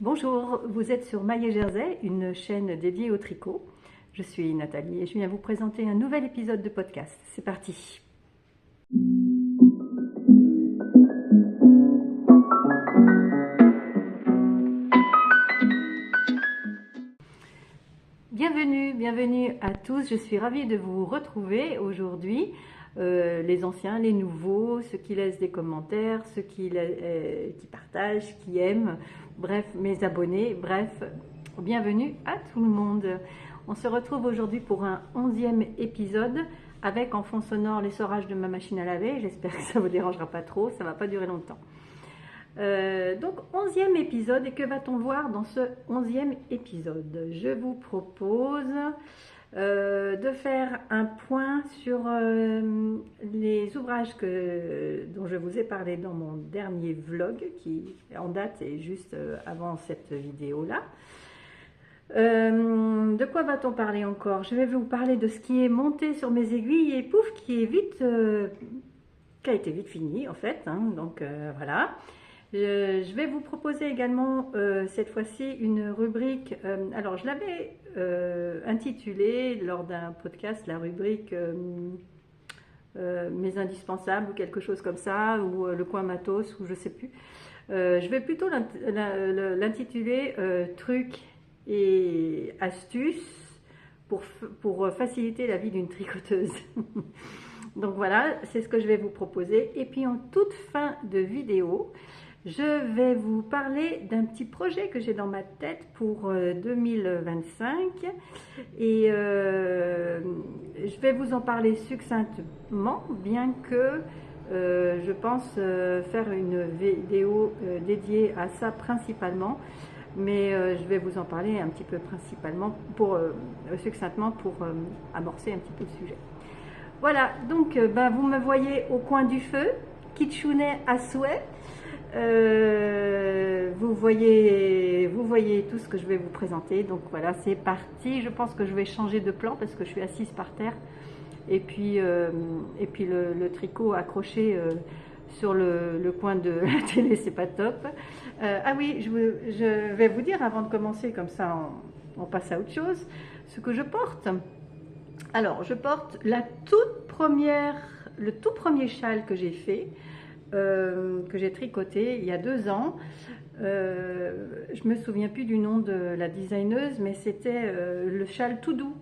Bonjour, vous êtes sur Maille et Jersey, une chaîne dédiée au tricot. Je suis Nathalie et je viens vous présenter un nouvel épisode de podcast. C'est parti. Bienvenue à tous. Je suis ravie de vous retrouver aujourd'hui. Les anciens, les nouveaux, ceux qui laissent des commentaires, ceux qui partagent, qui aiment, bref, mes abonnés, bref, bienvenue à tout le monde. On se retrouve aujourd'hui pour un 11e épisode avec en fond sonore l'essorage de ma machine à laver. J'espère que ça ne vous dérangera pas trop, ça ne va pas durer longtemps. Donc 11e épisode, et que va-t-on voir dans ce 11e épisode? Je vous propose de faire un point sur les ouvrages dont je vous ai parlé dans mon dernier vlog qui en date et juste avant cette vidéo là. De quoi va-t-on parler encore? Je vais vous parler de ce qui est monté sur mes aiguilles et pouf, qui a été vite fini en fait, hein, donc voilà. Je vais vous proposer également cette fois-ci une rubrique, alors je l'avais intitulée lors d'un podcast, la rubrique mes indispensables ou quelque chose comme ça, ou le coin matos, ou je sais plus. Je vais plutôt l'intituler trucs et astuces pour faciliter la vie d'une tricoteuse. Donc voilà, c'est ce que je vais vous proposer. Et puis en toute fin de vidéo, je vais vous parler d'un petit projet que j'ai dans ma tête pour 2025 et je vais vous en parler succinctement, bien que je pense faire une vidéo dédiée à ça principalement, mais je vais vous en parler un petit peu principalement succinctement pour amorcer un petit peu le sujet. Voilà, donc vous me voyez au coin du feu, kitschounet à souhait. Vous voyez tout ce que je vais vous présenter. Donc voilà, c'est parti. Je pense que je vais changer de plan parce que je suis assise par terre. Et puis le tricot accroché sur le coin de la télé, c'est pas top. Ah oui, je vais vous dire avant de commencer, comme ça on passe à autre chose, ce que je porte. Alors, je porte le tout premier châle que j'ai fait, que j'ai tricoté il y a 2 ans. Je me souviens plus du nom de la designeuse, mais c'était le châle tout doux.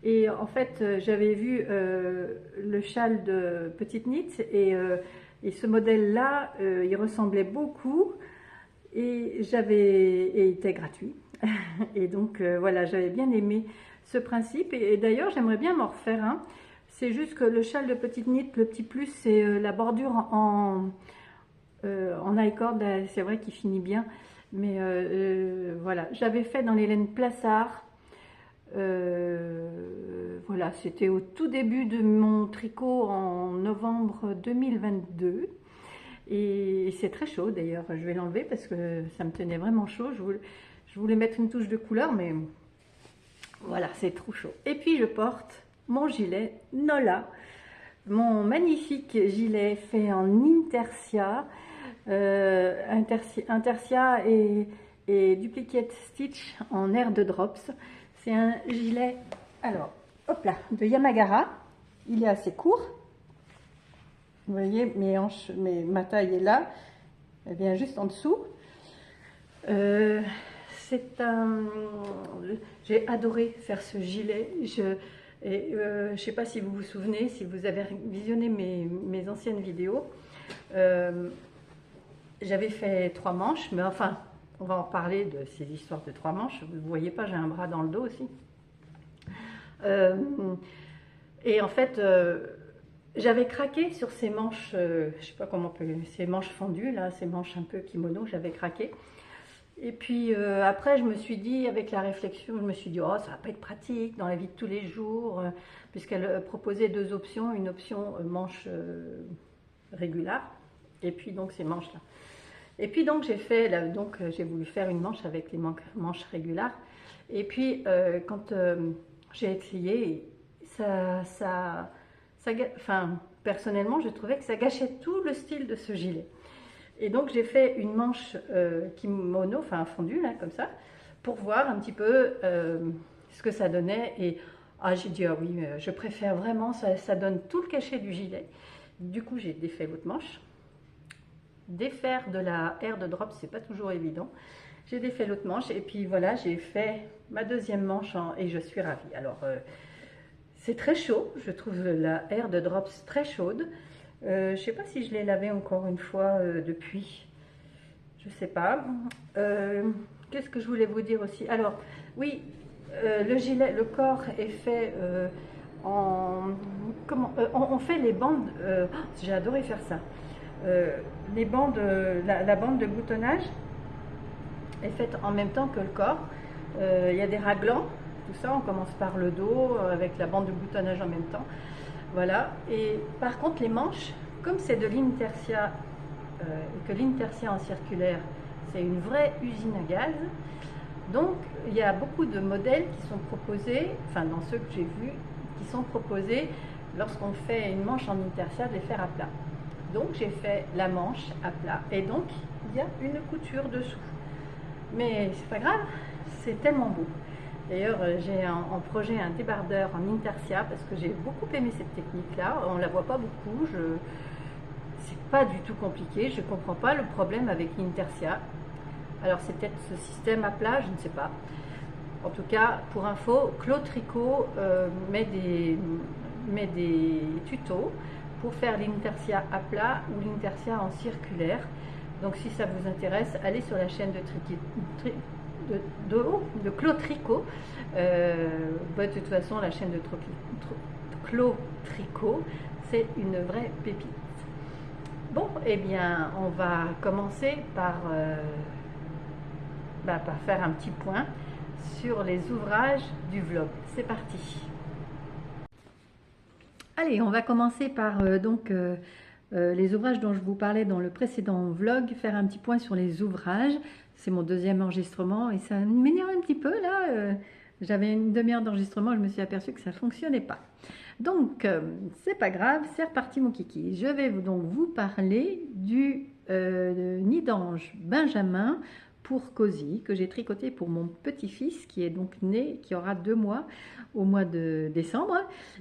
Et en fait, j'avais vu le châle de Petite Knit et ce modèle-là, il ressemblait beaucoup et il était gratuit. Et donc voilà, j'avais bien aimé ce principe et d'ailleurs j'aimerais bien m'en refaire un. C'est juste que le châle de Petite Knit, le petit plus, c'est la bordure en I-cord. C'est vrai qu'il finit bien, mais voilà, j'avais fait dans les laines Plassard. Voilà, c'était au tout début de mon tricot en novembre 2022 et c'est très chaud d'ailleurs. Je vais l'enlever parce que ça me tenait vraiment chaud. Je voulais mettre une touche de couleur, mais voilà, c'est trop chaud. Et puis je porte mon gilet Nola, mon magnifique gilet fait en Intersia, Intersia et duplicate stitch en air de drops. C'est un gilet, alors, hop là, de Yamagara. Il est assez court. Vous voyez, mes hanches, ma taille est là. Elle vient juste en dessous. J'ai adoré faire ce gilet. Je ne sais pas si vous vous souvenez, si vous avez visionné mes anciennes vidéos. J'avais fait 3 manches, mais enfin, on va en parler de ces histoires de 3 manches. Vous ne voyez pas, j'ai un bras dans le dos aussi. Et en fait, j'avais craqué sur ces manches, je ne sais pas comment on peut, ces manches fendues, là, ces manches un peu kimono, j'avais craqué. Et puis après, je me suis dit, avec la réflexion, je me suis dit, oh, ça va pas être pratique dans la vie de tous les jours, puisqu'elle proposait 2 options, une option manche régulière, et puis donc ces manches-là. Et puis donc j'ai voulu faire une manche avec les manches régulières. Et puis quand j'ai essayé, enfin, personnellement, je trouvais que ça gâchait tout le style de ce gilet. Et donc j'ai fait une manche kimono, enfin fondue là comme ça, pour voir un petit peu ce que ça donnait. Et j'ai dit ah oui, mais je préfère vraiment, ça donne tout le cachet du gilet. Du coup j'ai défait l'autre manche. Défaire de la air de drop, c'est pas toujours évident. J'ai défait l'autre manche et puis voilà, j'ai fait ma deuxième manche et je suis ravie. Alors c'est très chaud, je trouve la air de drops très chaude. Je sais pas si je l'ai lavé encore une fois depuis, je sais pas. Qu'est-ce que je voulais vous dire aussi? Alors oui, le gilet, le corps est fait on fait les bandes. J'ai adoré faire ça. Les bandes, la bande de boutonnage est faite en même temps que le corps. Il y a des raglans, tout ça. On commence par le dos avec la bande de boutonnage en même temps. Voilà. Et par contre, les manches, comme c'est de l'intersia, et que l'intersia en circulaire, c'est une vraie usine à gaz. Donc, il y a beaucoup de modèles qui sont proposés, enfin dans ceux que j'ai vus, qui sont proposés lorsqu'on fait une manche en intersia de les faire à plat. Donc j'ai fait la manche à plat et donc il y a une couture dessous. Mais c'est pas grave, c'est tellement beau. D'ailleurs j'ai en projet un débardeur en intersia parce que j'ai beaucoup aimé cette technique-là. On la voit pas beaucoup, c'est pas du tout compliqué, je comprends pas le problème avec l'intersia. Alors c'est peut-être ce système à plat, je ne sais pas. En tout cas, pour info, Claude Tricot met des tutos pour faire l'intersia à plat ou l'intersia en circulaire. Donc si ça vous intéresse, allez sur la chaîne de Claude Tricot. De toute façon, la chaîne de Claude Tricot, c'est une vraie pépite. Bon, eh bien, on va commencer par faire un petit point sur les ouvrages du vlog. C'est parti. Allez, on va commencer par les ouvrages dont je vous parlais dans le précédent vlog, faire un petit point sur les ouvrages. C'est mon deuxième enregistrement et ça m'énerve un petit peu là. J'avais une demi-heure d'enregistrement, je me suis aperçue que ça ne fonctionnait pas. Donc, c'est pas grave, c'est reparti mon kiki. Je vais donc vous parler du nid d'ange Benjamin pour Cozy, que j'ai tricoté pour mon petit-fils qui est donc né, qui aura 2 mois au mois de décembre.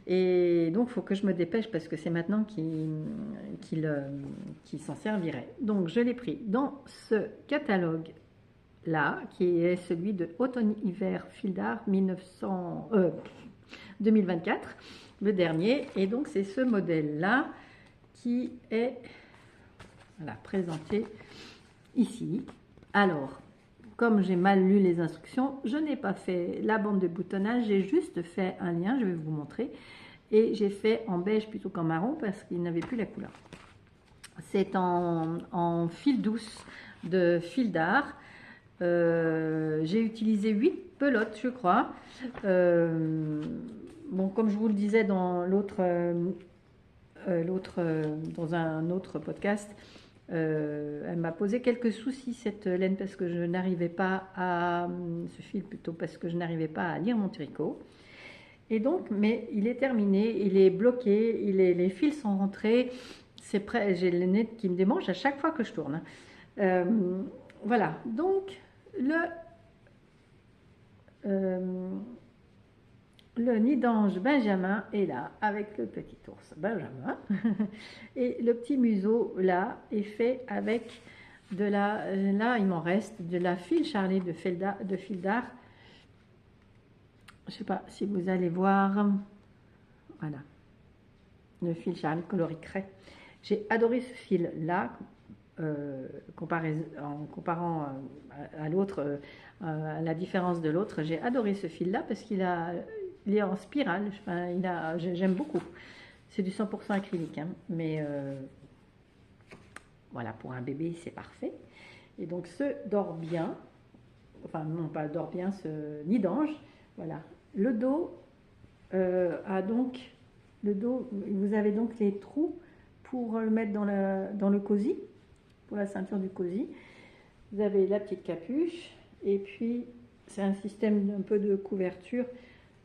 Et donc, il faut que je me dépêche parce que c'est maintenant qu'il s'en servirait. Donc, je l'ai pris dans ce catalogue-là, qui est celui de Automne-Hiver Fil d'Art 2024, le dernier. Et donc, c'est ce modèle-là qui est présenté ici. Alors, comme j'ai mal lu les instructions, je n'ai pas fait la bande de boutonnage, j'ai juste fait un lien, je vais vous montrer. Et j'ai fait en beige plutôt qu'en marron parce qu'il n'avait plus la couleur. C'est en fil douce de fil d'art. J'ai utilisé 8 pelotes, je crois. Bon, comme je vous le disais dans dans un autre podcast, elle m'a posé quelques soucis cette laine parce que je n'arrivais pas à ce fil plutôt parce que je n'arrivais pas à lire mon tricot. Et donc, mais il est terminé, il est bloqué, les fils sont rentrés, c'est prêt. J'ai le nez qui me démange à chaque fois que je tourne. Voilà, donc le nid d'ange Benjamin est là avec le petit ours Benjamin et le petit museau là est fait avec de la, là il m'en reste de la fil charlée de fil d'art. Je sais pas si vous allez voir, voilà, le fil charlé coloris craie. J'ai adoré ce fil là en comparant à l'autre, à la différence de l'autre. J'ai adoré ce fil là parce qu'il est en spirale, enfin, j'aime beaucoup. C'est du 100% acrylique, hein, mais voilà, pour un bébé, c'est parfait. Et donc, ce dort bien, enfin, non pas dort bien, ce nid d'ange, voilà. Le dos vous avez donc les trous pour le mettre dans le cosy, pour la ceinture du cosy. Vous avez la petite capuche, et puis, c'est un système un peu de couverture.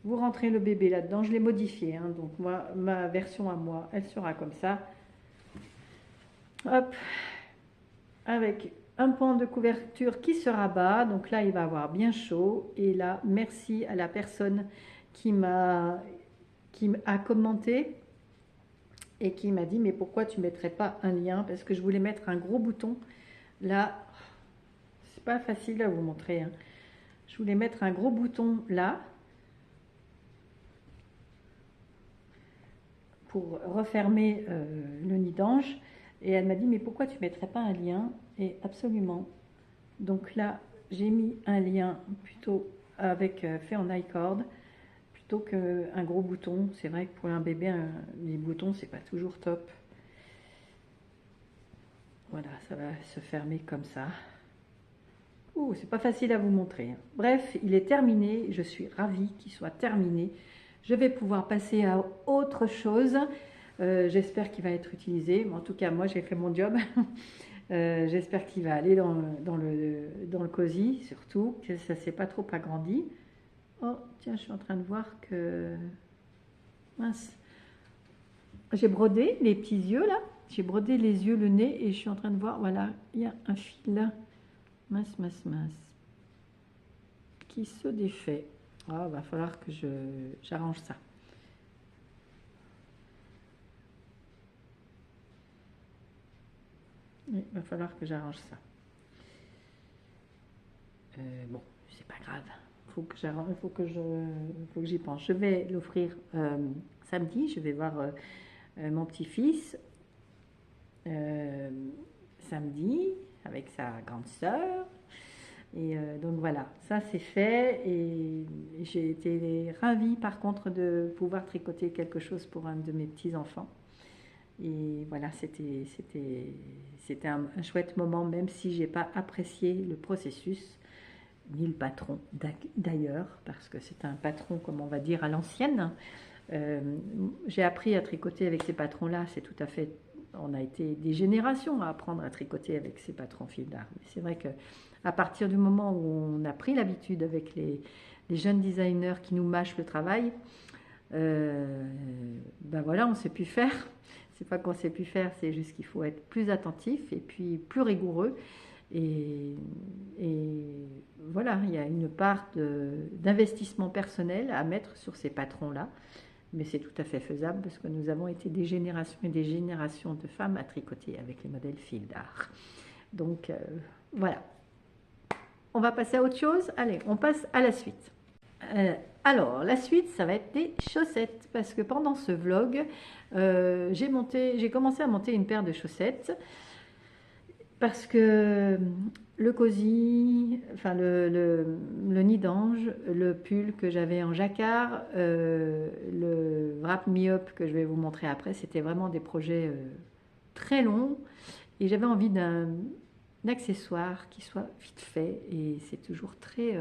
Vous rentrez le bébé là-dedans, je l'ai modifié, hein, donc moi, ma version à moi, elle sera comme ça. Hop, avec un pan de couverture qui se rabat. Donc là, il va avoir bien chaud. Et là, merci à la personne qui m'a commenté et qui m'a dit, mais pourquoi tu ne mettrais pas un lien? Parce que je voulais mettre un gros bouton. Là, c'est pas facile à vous montrer, hein. Je voulais mettre un gros bouton là pour refermer le nid d'ange. Et elle m'a dit, mais pourquoi tu ne mettrais pas un lien? Et absolument. Donc là, j'ai mis un lien plutôt avec fait en i-cord plutôt qu'un gros bouton. C'est vrai que pour un bébé, les boutons, c'est pas toujours top. Voilà, ça va se fermer comme ça. Ouh, c'est pas facile à vous montrer. Bref, il est terminé. Je suis ravie qu'il soit terminé. Je vais pouvoir passer à autre chose. J'espère qu'il va être utilisé. Mais en tout cas, moi, j'ai fait mon job. J'espère qu'il va aller dans le cosy, surtout, que ça ne s'est pas trop agrandi. Oh, tiens, je suis en train de voir que... Mince. J'ai brodé les petits yeux, là. J'ai brodé les yeux, le nez, et je suis en train de voir, voilà, il y a un fil, là. Mince, mince, mince. Qui se défait. Ah, va falloir que j'arrange ça. Il va falloir que j'arrange ça. Bon, c'est pas grave. Faut que j'y pense. Je vais l'offrir samedi. Je vais voir mon petit-fils samedi avec sa grande sœur. Et donc voilà, ça c'est fait. Et j'ai été ravie par contre de pouvoir tricoter quelque chose pour un de mes petits-enfants. Et voilà, c'était un chouette moment, même si j'ai pas apprécié le processus, ni le patron d'ailleurs, parce que c'est un patron, comme on va dire, à l'ancienne. J'ai appris à tricoter avec ces patrons-là, c'est tout à fait... On a été des générations à apprendre à tricoter avec ces patrons fil d'art. Mais c'est vrai que à partir du moment où on a pris l'habitude avec les jeunes designers qui nous mâchent le travail, ben voilà, on ne sait plus faire. C'est pas qu'on ne sait plus faire, c'est juste qu'il faut être plus attentif et puis plus rigoureux. Et voilà, il y a une part d'investissement personnel à mettre sur ces patrons-là. Mais c'est tout à fait faisable parce que nous avons été des générations et des générations de femmes à tricoter avec les modèles fil d'art. Donc voilà. On va passer à autre chose. Allez, on passe à la suite. Alors, la suite, ça va être des chaussettes, parce que pendant ce vlog, j'ai commencé à monter une paire de chaussettes, parce que le cosy, enfin le nid d'ange, le pull que j'avais en jacquard, le wrap me up que je vais vous montrer après, c'était vraiment des projets très longs, et j'avais envie d'un accessoire qui soit vite fait, et c'est toujours très...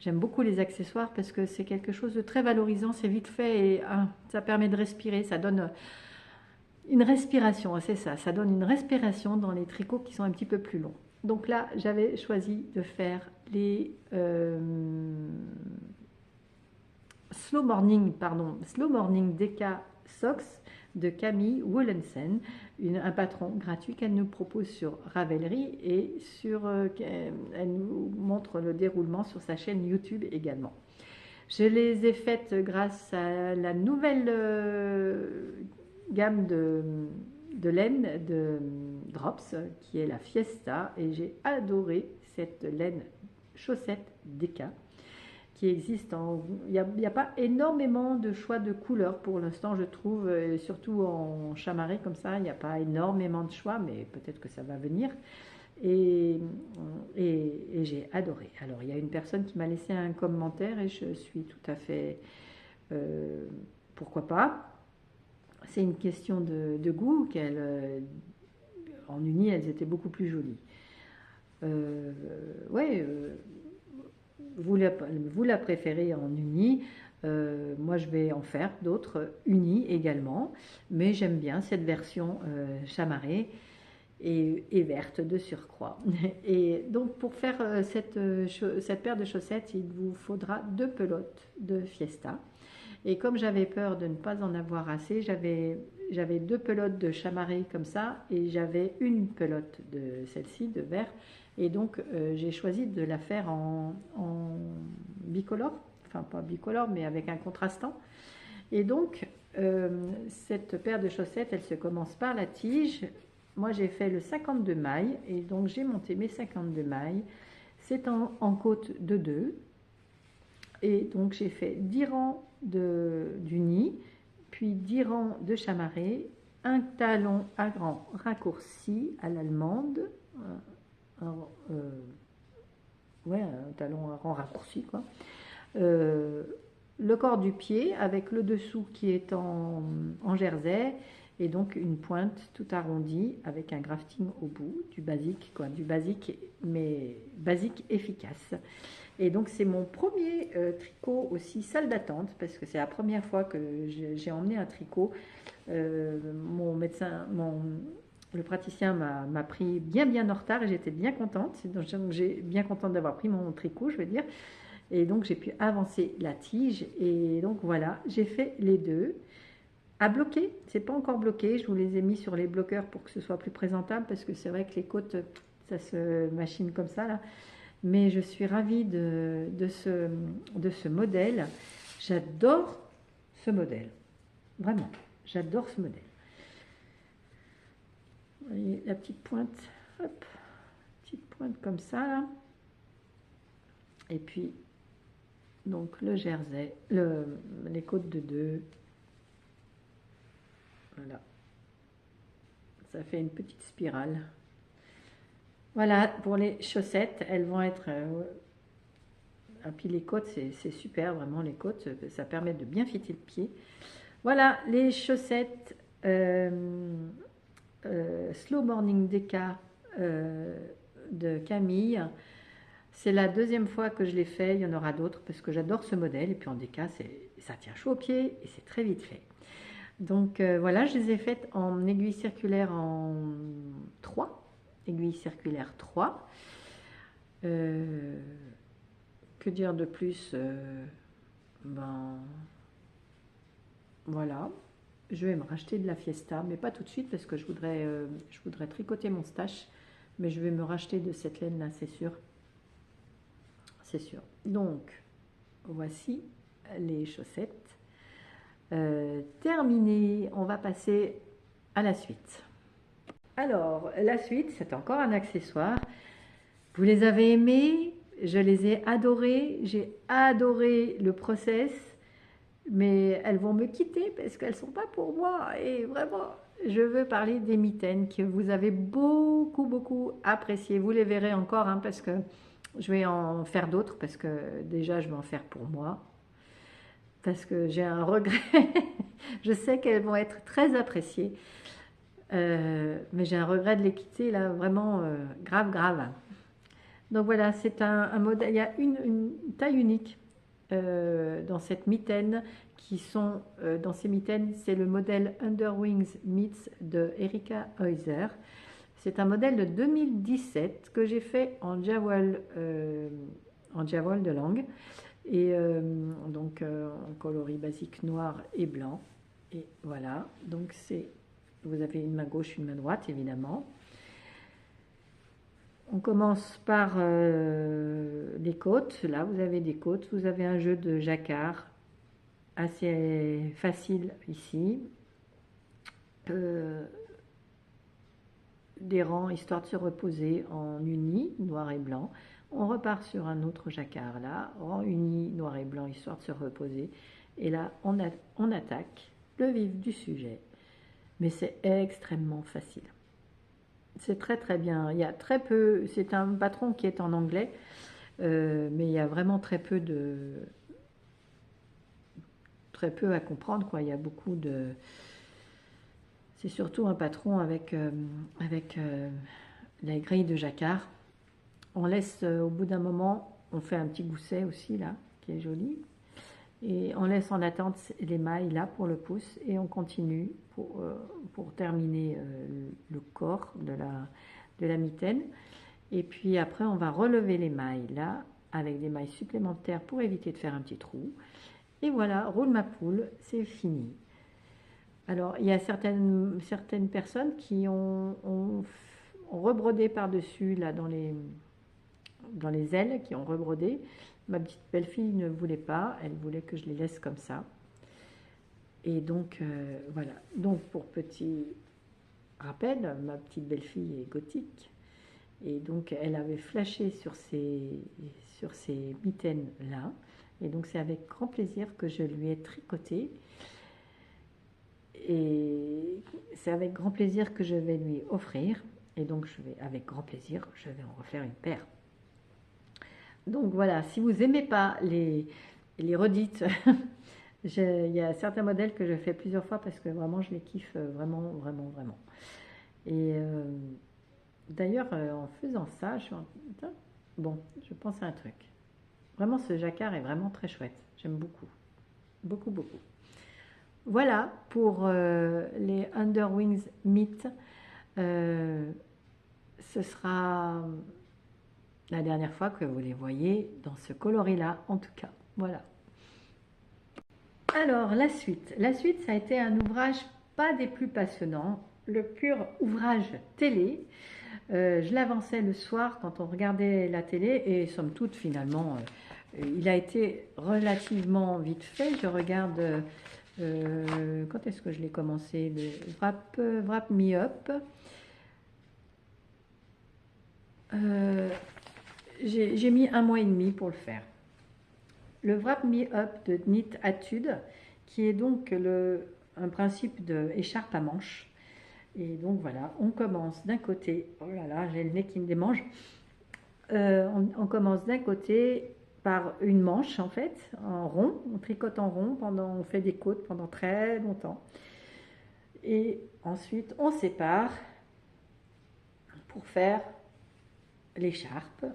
J'aime beaucoup les accessoires parce que c'est quelque chose de très valorisant, c'est vite fait et ça permet de respirer, ça donne une respiration, c'est ça, ça donne une respiration dans les tricots qui sont un petit peu plus longs. Donc là, j'avais choisi de faire les Slow Morning Deca Socks de Camille Wollensen, un patron gratuit qu'elle nous propose sur Ravelry et elle nous montre le déroulement sur sa chaîne YouTube également. Je les ai faites grâce à la nouvelle gamme de laine de Drops qui est la Fiesta, et j'ai adoré cette laine chaussette Deca qui existe il n'y a pas énormément de choix de couleurs pour l'instant, je trouve, surtout en chamarré comme ça, il n'y a pas énormément de choix, mais peut-être que ça va venir. Et j'ai adoré. Alors, il y a une personne qui m'a laissé un commentaire et je suis tout à fait... pourquoi pas. C'est une question de goût. En uni, elles étaient beaucoup plus jolies. Ouais... vous la préférez en uni, moi je vais en faire d'autres unis également, mais j'aime bien cette version chamarrée et verte de surcroît. Et donc pour faire cette paire de chaussettes, il vous faudra 2 pelotes de Fiesta Et comme j'avais peur de ne pas en avoir assez, j'avais 2 pelotes de chamarré comme ça, et j'avais une pelote de celle-ci, de verre. Et donc, j'ai choisi de la faire en bicolore, enfin pas bicolore, mais avec un contrastant. Et donc, cette paire de chaussettes, elle se commence par la tige. Moi, j'ai fait le 52 mailles, et donc j'ai monté mes 52 mailles. C'est en côte de 2. Et donc, j'ai fait 10 rangs d'unis, puis 10 rangs de chamarré, un talon à grand raccourci à l'allemande, ouais, un talon à grand raccourci, quoi. Le corps du pied avec le dessous qui est en jersey, et donc une pointe tout arrondie avec un grafting au bout, du basique, quoi, du basique, mais basique efficace. Et donc c'est mon premier tricot aussi salle d'attente, parce que c'est la première fois que j'ai emmené un tricot. Mon médecin, le praticien m'a pris bien en retard, et j'étais bien contente. Donc j'ai bien contente d'avoir pris mon tricot, je veux dire. Et donc j'ai pu avancer la tige, et donc voilà, j'ai fait les deux. À bloquer, c'est pas encore bloqué, je vous les ai mis sur les bloqueurs pour que ce soit plus présentable, parce que c'est vrai que les côtes, ça se machine comme ça là. Mais je suis ravie de ce modèle. J'adore ce modèle, vraiment, j'adore ce modèle. Vous voyez la petite pointe, hop, petite pointe comme ça là. Et puis donc le jersey, les côtes de 2. Voilà, ça fait une petite spirale. Voilà pour les chaussettes, elles vont être... et puis les côtes, c'est super, vraiment les côtes, ça permet de bien fitter le pied. Voilà les chaussettes Slow Morning Deka de Camille. C'est la deuxième fois que je l'ai fait, il y en aura d'autres parce que j'adore ce modèle. Et puis en Deka, ça tient chaud au pied et c'est très vite fait. Donc voilà, je les ai faites en aiguille circulaire en 3, aiguille circulaire 3. Que dire de plus? Ben voilà, je vais me racheter de la Fiesta, mais pas tout de suite parce que je voudrais tricoter mon stash, mais je vais me racheter de cette laine là, c'est sûr. C'est sûr. Donc voici les chaussettes. Terminé, on va passer à la suite. Alors, la suite, c'est encore un accessoire. Vous les avez aimés, je les ai adorés, j'ai adoré le process, mais elles vont me quitter parce qu'elles ne sont pas pour moi. Et vraiment, je veux parler des mitaines que vous avez beaucoup appréciées. Vous les verrez encore, hein, parce que je vais en faire d'autres, parce que déjà, je vais en faire pour moi. Parce que j'ai un regret. Je sais qu'elles vont être très appréciées. Mais j'ai un regret de les quitter, là, vraiment grave. Donc voilà, c'est un modèle, il y a une taille unique dans cette mitaine, dans ces mitaines, c'est le modèle Underwings Meets de Erika Heuser. C'est un modèle de 2017 que j'ai fait en jawol de langue, et donc en coloris basique noir et blanc. Et voilà, donc vous avez une main gauche, une main droite, évidemment. On commence par les côtes. Là, vous avez des côtes. Vous avez un jeu de jacquard assez facile ici. Des rangs histoire de se reposer en uni, noir et blanc. On repart sur un autre jacquard là, rang uni, noir et blanc, histoire de se reposer. Et là, on attaque le vif du sujet. Mais c'est extrêmement facile. C'est très bien. Il y a très peu, c'est un patron qui est en anglais, mais il y a vraiment très peu à comprendre, quoi. Il y a beaucoup de... C'est surtout un patron avec la grille de jacquard. On laisse, au bout d'un moment, on fait un petit gousset aussi, là, qui est joli. Et on laisse en attente les mailles, là, pour le pouce. Et on continue pour terminer le corps de la mitaine. Et puis après, on va relever les mailles, là, avec des mailles supplémentaires pour éviter de faire un petit trou. Et voilà, roule ma poule, c'est fini. Alors, il y a certaines personnes qui ont rebrodé par-dessus, là, dans les ailes, qui ont rebrodé. Ma petite belle-fille ne voulait pas, elle voulait que je les laisse comme ça. Et donc, voilà. Donc, pour petit rappel, ma petite belle-fille est gothique. Et donc, elle avait flashé sur ces mitaines-là. Et donc, c'est avec grand plaisir que je lui ai tricoté. Et c'est avec grand plaisir que je vais lui offrir. Et donc, avec grand plaisir, je vais en refaire une paire. Donc voilà, si vous n'aimez pas les redites, il y a certains modèles que je fais plusieurs fois parce que vraiment, je les kiffe vraiment, vraiment, vraiment. Et d'ailleurs, en faisant ça, bon, je pense à un truc. Vraiment, ce jacquard est vraiment très chouette. J'aime beaucoup. Beaucoup, beaucoup. Voilà pour les Underwings Meet. Ce sera la dernière fois que vous les voyez dans ce coloris-là, en tout cas. Voilà. Alors, la suite. La suite, ça a été un ouvrage pas des plus passionnants, le pur ouvrage télé. Je l'avançais le soir quand on regardait la télé et somme toute, finalement, il a été relativement vite fait. Je regarde... quand est-ce que je l'ai commencé? Le Wrap Me Up. J'ai mis 1 mois et demi pour le faire. Le Wrap Me Up de Knit Attitude, qui est donc un principe d'écharpe à manches. Et donc voilà, on commence d'un côté, oh là là, j'ai le nez qui me démange. On commence d'un côté par une manche en fait, en rond, on tricote en rond, on fait des côtes pendant très longtemps. Et ensuite on sépare pour faire l'écharpe,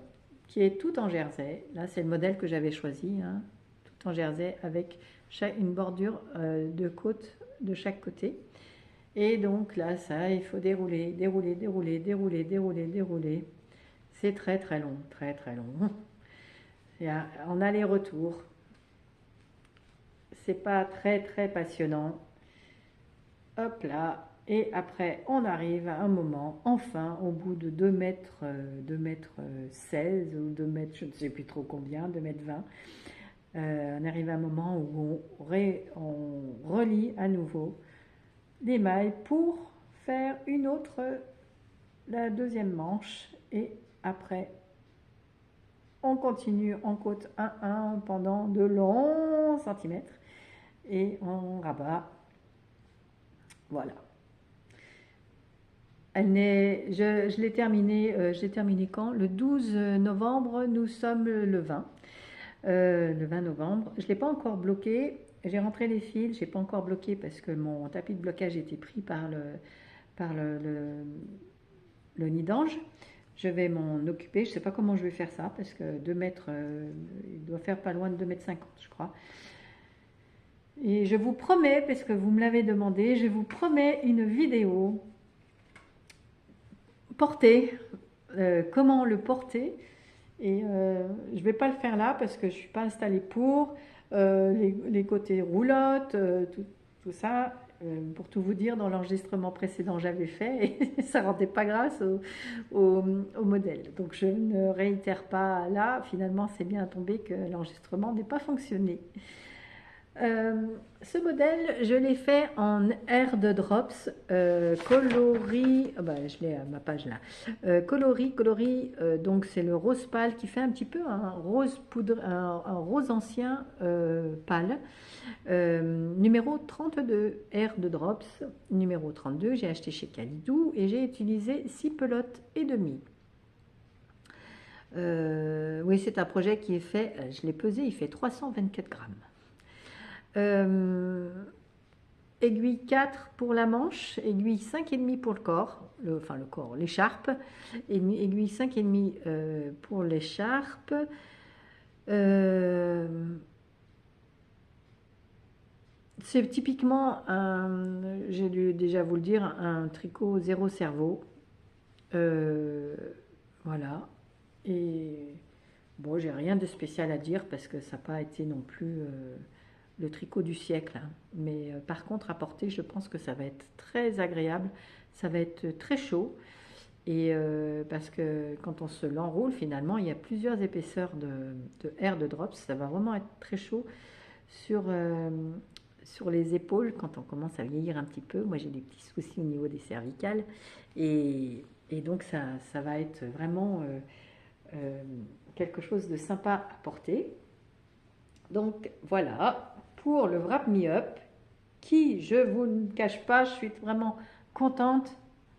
qui est tout en jersey. Là c'est le modèle que j'avais choisi, hein, tout en jersey avec une bordure de côte de chaque côté. Et donc là, ça, il faut dérouler, dérouler, dérouler, dérouler, dérouler, dérouler. C'est très très long, très très long. Et en aller-retour, c'est pas très très passionnant. Hop là, et après on arrive à un moment, enfin, au bout de 2 mètres, 16 ou 2 mètres, je ne sais plus trop combien, 2 mètres 20. On arrive à un moment où on relie à nouveau les mailles pour faire la deuxième manche, et après on continue en côte 1-1 pendant de longs centimètres et on rabat. Voilà. Je l'ai terminé, j'ai terminé quand? Le 12 novembre, nous sommes le 20. Le 20 novembre. Je ne l'ai pas encore bloqué. J'ai rentré les fils, je n'ai pas encore bloqué parce que mon tapis de blocage était pris par le nid d'ange. Je vais m'en occuper. Je ne sais pas comment je vais faire ça parce que 2 mètres, il doit faire pas loin de 2 mètres 50, je crois. Et je vous promets, parce que vous me l'avez demandé, je vous promets une vidéo portée, comment le porter. Et je ne vais pas le faire là parce que je ne suis pas installée pour. Les côtés roulottes, tout ça. Pour tout vous dire, dans l'enregistrement précédent, j'avais fait et ça ne rendait pas grâce au modèle. Donc je ne réitère pas là. Finalement, c'est bien tombé que l'enregistrement n'ait pas fonctionné. Ce modèle, je l'ai fait en air de drops, coloris, je l'ai à ma page là, coloris, donc c'est le rose pâle qui fait un petit peu un rose poudre, un rose ancien pâle, numéro 32, air de drops, numéro 32, j'ai acheté chez Calidou et j'ai utilisé 6 pelotes et demie. Oui, c'est un projet qui est fait, je l'ai pesé, il fait 324 grammes. Aiguille 4 pour la manche, aiguille 5,5 pour le corps, l'écharpe, aiguille 5,5 pour l'écharpe. C'est typiquement, j'ai dû déjà vous le dire, un tricot zéro cerveau. Voilà. Et bon, j'ai rien de spécial à dire parce que ça n'a pas été non plus le tricot du siècle, hein. Mais par contre, à porter, je pense que ça va être très agréable, ça va être très chaud. Et parce que quand on se l'enroule, finalement, il y a plusieurs épaisseurs de air de drops. Ça va vraiment être très chaud sur les épaules quand on commence à vieillir un petit peu. Moi, j'ai des petits soucis au niveau des cervicales. Et donc, ça va être vraiment quelque chose de sympa à porter. Donc, voilà pour le Wrap Me Up qui, je vous ne cache pas, je suis vraiment contente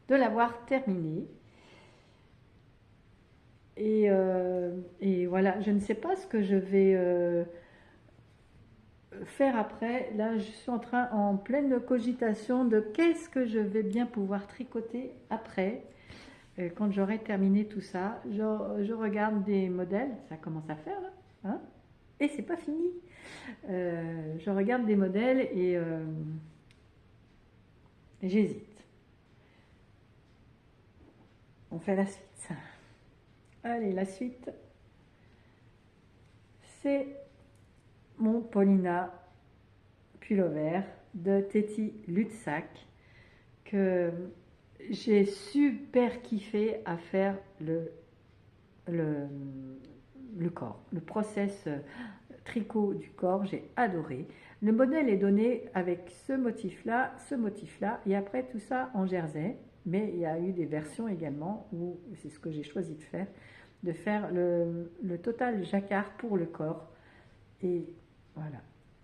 de l'avoir terminé. Et voilà, je ne sais pas ce que je vais faire après. Là, je suis en pleine cogitation de qu'est-ce que je vais bien pouvoir tricoter après, quand j'aurai terminé tout ça. Je regarde des modèles, ça commence à faire là, hein, et c'est pas fini. Je regarde des modèles et j'hésite. On fait la suite. Allez, la suite, c'est mon Paulina pullover de Teti Lutsac que j'ai super kiffé à faire le corps, le process tricot du corps, j'ai adoré. Le modèle est donné avec ce motif-là, et après tout ça en jersey, mais il y a eu des versions également où c'est ce que j'ai choisi de faire le total jacquard pour le corps. Et voilà.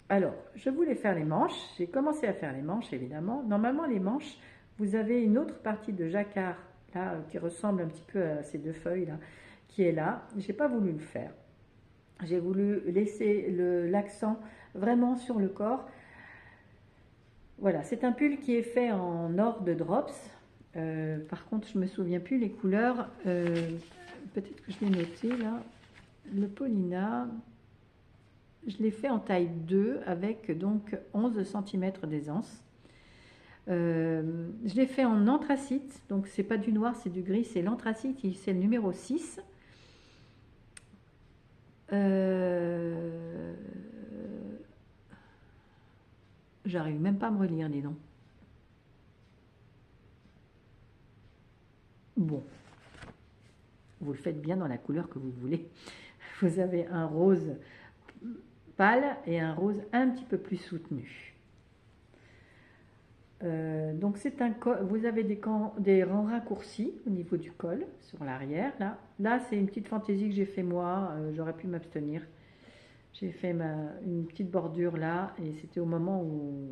Alors, je voulais faire les manches. J'ai commencé à faire les manches, évidemment. Normalement, les manches, vous avez une autre partie de jacquard, là, qui ressemble un petit peu à ces deux feuilles, là, qui est là. Je n'ai pas voulu le faire. J'ai voulu laisser l'accent vraiment sur le corps. Voilà, c'est un pull qui est fait en or de drops. Par contre, je ne me souviens plus les couleurs. Peut-être que je l'ai noté, là. Le Paulina... Je l'ai fait en taille 2 avec donc 11 cm d'aisance. Je l'ai fait en anthracite, donc c'est pas du noir, c'est du gris, c'est l'anthracite, c'est le numéro 6. J'arrive même pas à me relire, dis donc. Bon, vous le faites bien dans la couleur que vous voulez. Vous avez un rose pâle et un rose un petit peu plus soutenu. Donc c'est un col, vous avez des rangs raccourcis au niveau du col sur l'arrière. Là c'est une petite fantaisie que j'ai fait moi, j'aurais pu m'abstenir. J'ai fait une petite bordure là et c'était au moment où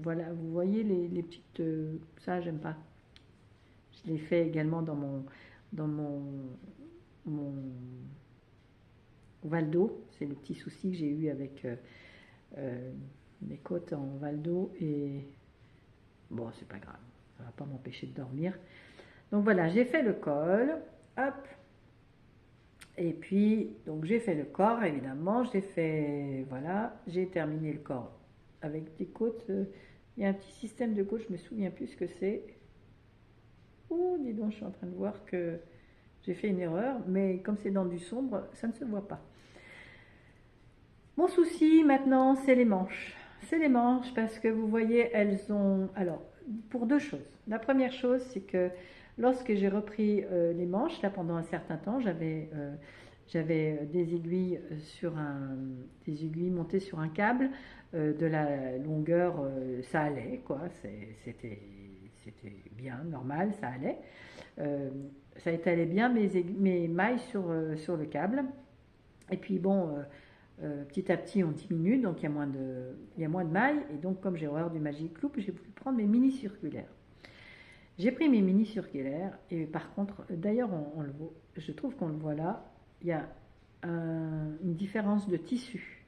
voilà, vous voyez les petites, ça j'aime pas. Je l'ai fait également dans mon Valdo, c'est le petit souci que j'ai eu avec mes côtes en Valdo et bon, c'est pas grave, ça va pas m'empêcher de dormir. Donc voilà, j'ai fait le col, hop, et puis donc j'ai fait le corps évidemment, voilà, j'ai terminé le corps avec des côtes. Il y a un petit système de côtes, je me souviens plus ce que c'est. Oh, dis donc, je suis en train de voir que j'ai fait une erreur, mais comme c'est dans du sombre, ça ne se voit pas. Mon souci maintenant, c'est les manches. C'est les manches parce que vous voyez, elles ont... Alors, pour deux choses. La première chose, c'est que lorsque j'ai repris les manches, là pendant un certain temps, j'avais des aiguilles des aiguilles montées sur un câble de la longueur, ça allait quoi, c'était bien, normal, ça allait. Ça étalait bien mes mailles sur le câble. Et puis bon, petit à petit on diminue, donc il y a moins de mailles. Et donc comme j'ai horreur du Magic Loop, j'ai voulu prendre mes mini circulaires. J'ai pris mes mini circulaires et par contre, d'ailleurs je trouve qu'on le voit là, il y a une différence de tissu.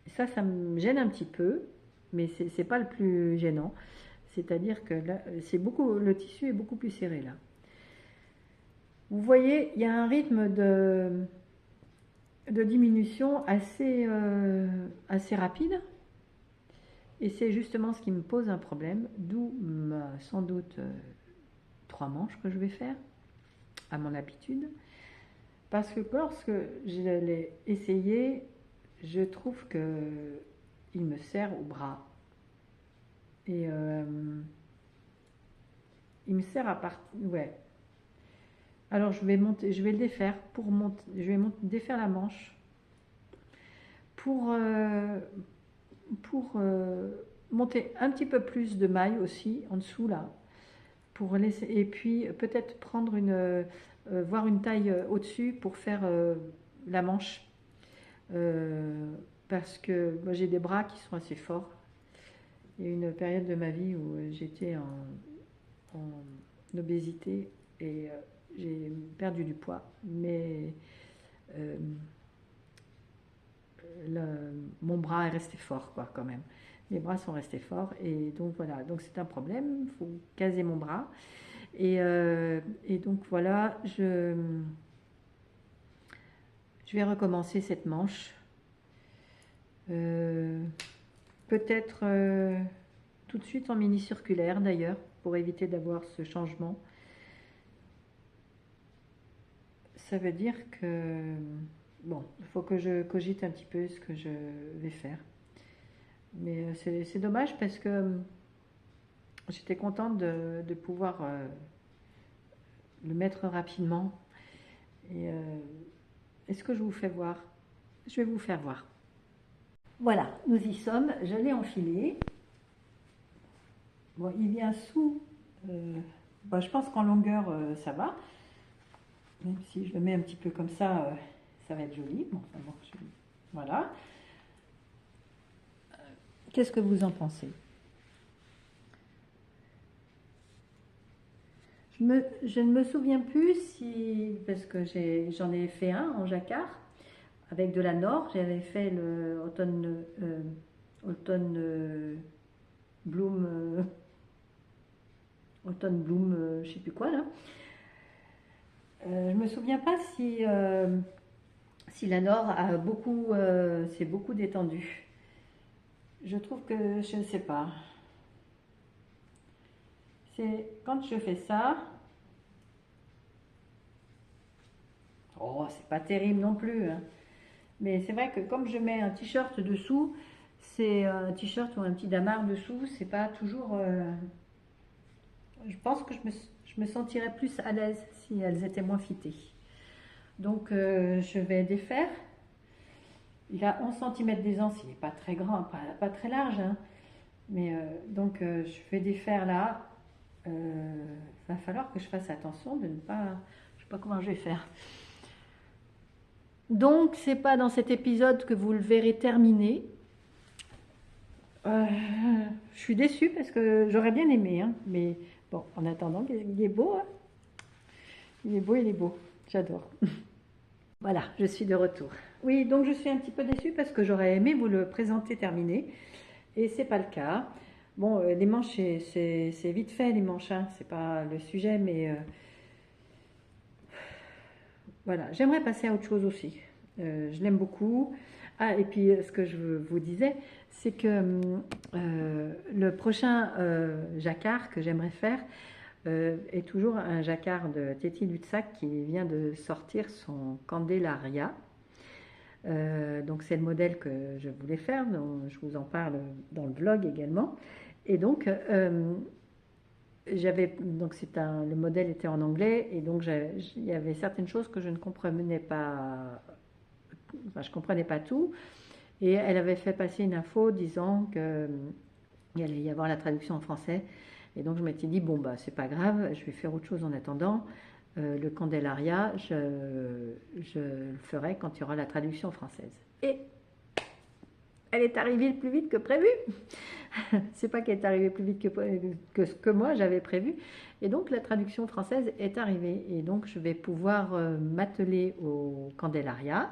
Ça me gêne un petit peu, mais c'est pas le plus gênant. C'est-à-dire que là, le tissu est beaucoup plus serré là. Vous voyez, il y a un rythme de diminution assez rapide. Et c'est justement ce qui me pose un problème, d'où sans doute 3 manches que je vais faire, à mon habitude. Parce que lorsque je l'ai essayé, je trouve que il me serre au bras. Et il me sert à partir. Ouais. Alors je vais monter, je vais le défaire pour monter. Je vais défaire la manche pour, monter un petit peu plus de maille aussi en dessous là. Pour laisser, et puis peut-être prendre voir une taille au-dessus pour faire la manche. Parce que moi j'ai des bras qui sont assez forts. Il y a eu une période de ma vie où j'étais en obésité et j'ai perdu du poids, mais mon bras est resté fort quoi, quand même. Mes bras sont restés forts et donc voilà, donc c'est un problème, il faut caser mon bras et donc voilà, je vais recommencer cette manche, peut-être tout de suite en mini circulaire d'ailleurs, pour éviter d'avoir ce changement. Ça veut dire que, bon, il faut que je cogite un petit peu ce que je vais faire. Mais c'est dommage parce que j'étais contente de pouvoir le mettre rapidement. Et est-ce que je vous fais voir? Je vais vous faire voir. Voilà, nous y sommes. Je l'ai enfilé. Bon, il vient sous. Bon, je pense qu'en longueur, ça va. Même si je le mets un petit peu comme ça, ça va être joli. Bon, enfin, bon, voilà. Qu'est-ce que vous en pensez? Je ne me souviens plus si, parce que j'en ai fait un en jacquard avec de la Nord. J'avais fait le bloom, automne bloom, je sais plus quoi là. Je me souviens pas si la Nord a s'est beaucoup détendue. Je trouve que je ne sais pas. C'est quand je fais ça. Oh, c'est pas terrible non plus, hein. Mais c'est vrai que comme je mets un t-shirt dessous, c'est un t-shirt ou un petit damar dessous, c'est pas toujours. Je pense que je me sentirais plus à l'aise si elles étaient moins fitées. Donc je vais défaire. Il a 11 cm d'aisance, il n'est pas très grand, pas très large, hein. Mais donc je vais défaire là. Va falloir que je fasse attention de ne pas. Je sais pas comment je vais faire. Donc c'est pas dans cet épisode que vous le verrez terminé. Je suis déçue parce que j'aurais bien aimé, hein, mais bon, en attendant, il est beau, hein. Il est beau, il est beau. J'adore. Voilà, je suis de retour. Oui, donc je suis un petit peu déçue parce que j'aurais aimé vous le présenter terminé et c'est pas le cas. Bon, les manches, c'est vite fait les manches, hein, c'est pas le sujet, mais voilà, j'aimerais passer à autre chose aussi. Je l'aime beaucoup. Ah, et puis ce que je vous disais, c'est que le prochain jacquard que j'aimerais faire est toujours un jacquard de Téti Lutsac qui vient de sortir son Candelaria. Donc c'est le modèle que je voulais faire, dont je vous en parle dans le vlog également. Et donc le modèle était en anglais et donc il y avait certaines choses que je ne comprenais pas. Enfin, je comprenais pas tout. Et elle avait fait passer une info disant qu'il allait y avoir la traduction en français. Et donc je m'étais dit, bon, bah c'est pas grave, je vais faire autre chose en attendant. Le Candelaria, je le ferai quand il y aura la traduction française. Et elle est arrivée plus vite que prévu. C'est pas qu'elle est arrivée plus vite que ce que moi j'avais prévu. Et donc la traduction française est arrivée. Et donc je vais pouvoir m'atteler au Candelaria.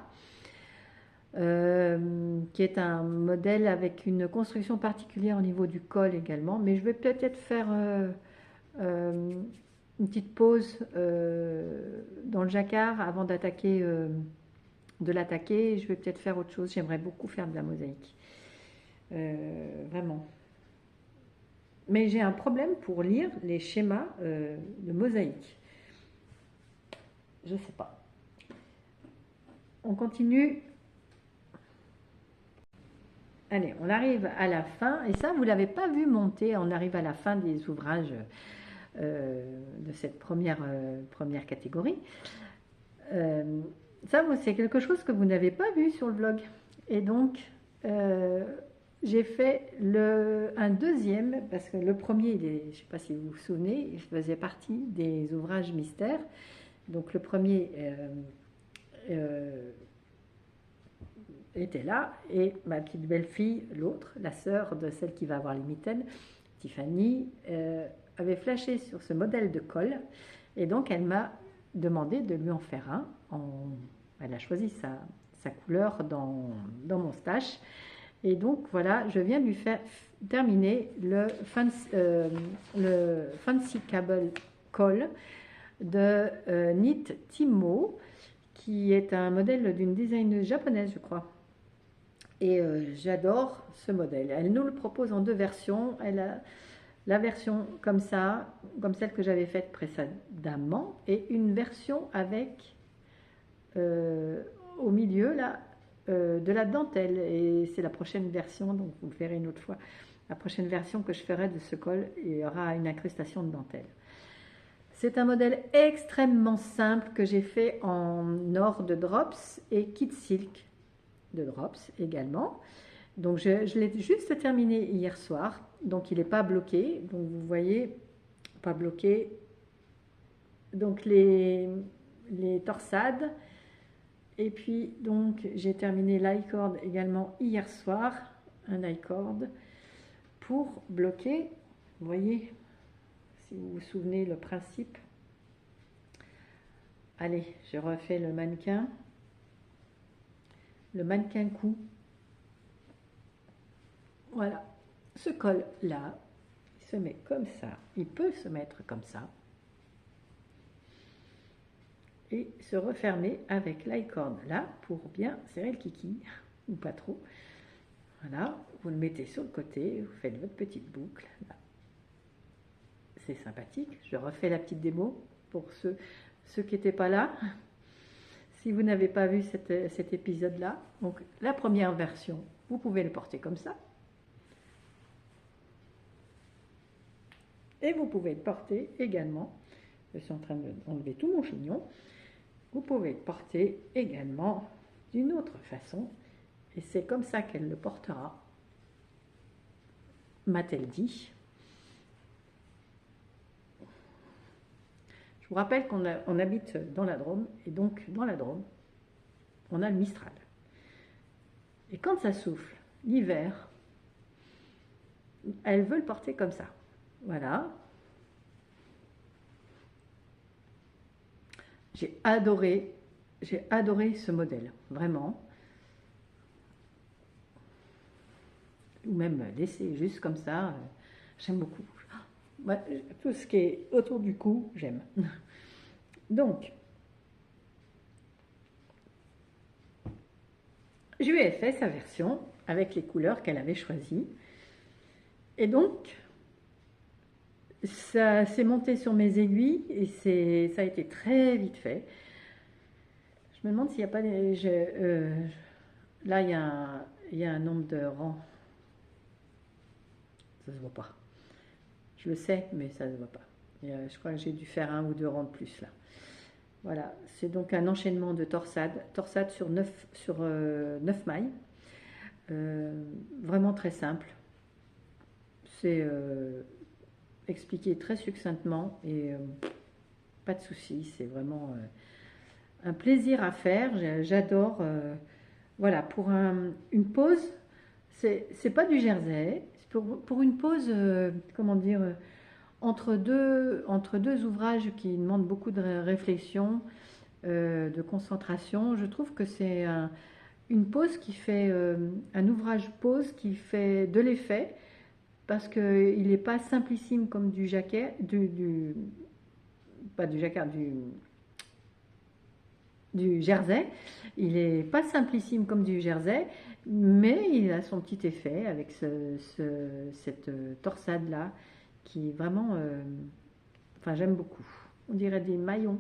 Qui est un modèle avec une construction particulière au niveau du col également. Mais je vais peut-être faire une petite pause dans le jacquard avant de l'attaquer. Je vais peut-être faire autre chose. J'aimerais beaucoup faire de la mosaïque. Vraiment. Mais j'ai un problème pour lire les schémas de mosaïque. Je sais pas. On continue. Allez, on arrive à la fin, et ça, vous ne l'avez pas vu monter, on arrive à la fin des ouvrages de cette première catégorie. Ça, c'est quelque chose que vous n'avez pas vu sur le blog. Et donc, j'ai fait un deuxième, parce que le premier, je ne sais pas si vous vous souvenez, il faisait partie des ouvrages mystères. Donc le premier était là, et ma petite belle-fille, l'autre, la sœur de celle qui va avoir les mitaines, Tiffany, avait flashé sur ce modèle de col, et donc elle m'a demandé de lui en faire un. Elle a choisi sa couleur dans mon stash, et donc voilà, je viens de lui faire terminer le Fancy Cable Col de Knit Timo, qui est un modèle d'une designeuse japonaise, je crois. Et j'adore ce modèle. Elle nous le propose en deux versions. Elle a la version comme ça, comme celle que j'avais faite précédemment, et une version avec au milieu là de la dentelle. Et c'est la prochaine version, donc vous le verrez une autre fois. La prochaine version que je ferai de ce col, il y aura une incrustation de dentelle. C'est un modèle extrêmement simple que j'ai fait en or de Drops et Kid Silk de Drops également. Donc je l'ai juste terminé hier soir, donc il n'est pas bloqué. Donc vous voyez, pas bloqué. Donc les torsades. Et puis donc j'ai terminé l'i-cord également hier soir, un i-cord pour bloquer, vous voyez, si vous vous souvenez le principe. Allez, je refais le mannequin cou. Voilà, ce col là, il se met comme ça, il peut se mettre comme ça et se refermer avec l'i-cord là pour bien serrer le kiki, ou pas trop. Voilà, vous le mettez sur le côté, vous faites votre petite boucle là. C'est sympathique. Je refais la petite démo pour ceux qui n'étaient pas là. Si vous n'avez pas vu cet épisode-là, donc la première version, vous pouvez le porter comme ça. Et vous pouvez le porter également, je suis en train d'enlever tout mon chignon, vous pouvez le porter également d'une autre façon, et c'est comme ça qu'elle le portera, m'a-t-elle dit. Je vous rappelle qu'on habite dans la Drôme, et donc dans la Drôme, on a le Mistral. Et quand ça souffle, l'hiver, elle veut le porter comme ça. Voilà. J'ai adoré ce modèle, vraiment. Ou même laisser juste comme ça, j'aime beaucoup. Ouais, tout ce qui est autour du cou, j'aime. Donc, je lui ai fait sa version avec les couleurs qu'elle avait choisies. Et donc, ça s'est monté sur mes aiguilles et ça a été très vite fait. Je me demande s'il n'y a pas des... là, il y a un nombre de rangs. Ça se voit pas. Je le sais, mais ça ne se voit pas. Je crois que j'ai dû faire 1 ou 2 rangs de plus là. Voilà, c'est donc un enchaînement de torsades sur 9 mailles. Vraiment très simple. C'est expliqué très succinctement et pas de souci. C'est vraiment un plaisir à faire. J'adore. Voilà, pour une pause, c'est pas du jersey. Pour une pause, comment dire, entre deux ouvrages qui demandent beaucoup de réflexion, de concentration, je trouve que c'est une pause qui fait, un ouvrage pause qui fait de l'effet, parce qu'il n'est pas simplissime comme du jacquard, pas du jacquard, du jersey. Il n'est pas simplissime comme du jersey, mais il a son petit effet avec cette torsade là qui vraiment, enfin j'aime beaucoup. On dirait des maillons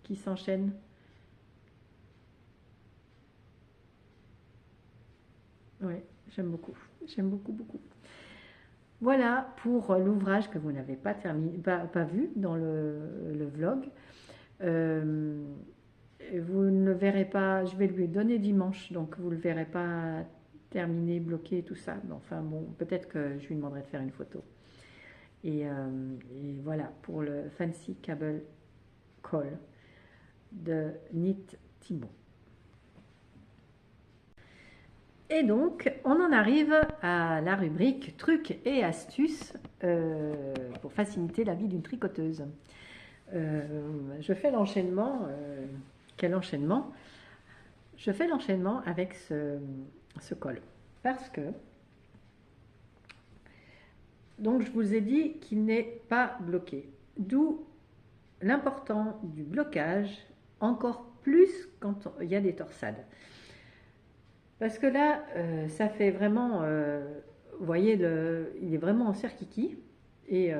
qui s'enchaînent. Oui, j'aime beaucoup. J'aime beaucoup, beaucoup. Voilà pour l'ouvrage que vous n'avez pas, pas vu dans le vlog. Euh, vous ne le verrez pas, je vais lui donner dimanche, donc vous ne le verrez pas terminé, bloqué, tout ça. Enfin bon, peut-être que je lui demanderai de faire une photo. Et voilà pour le Fancy Cable Call de Knit Thibaut. Et donc, on en arrive à la rubrique trucs et astuces pour faciliter la vie d'une tricoteuse. Je fais l'enchaînement. Quel enchaînement? Je fais l'enchaînement avec ce col. Parce que, donc je vous ai dit qu'il n'est pas bloqué. D'où l'important du blocage, encore plus quand il y a des torsades. Parce que là, ça fait vraiment, vous voyez, il est vraiment en cerkiki. Et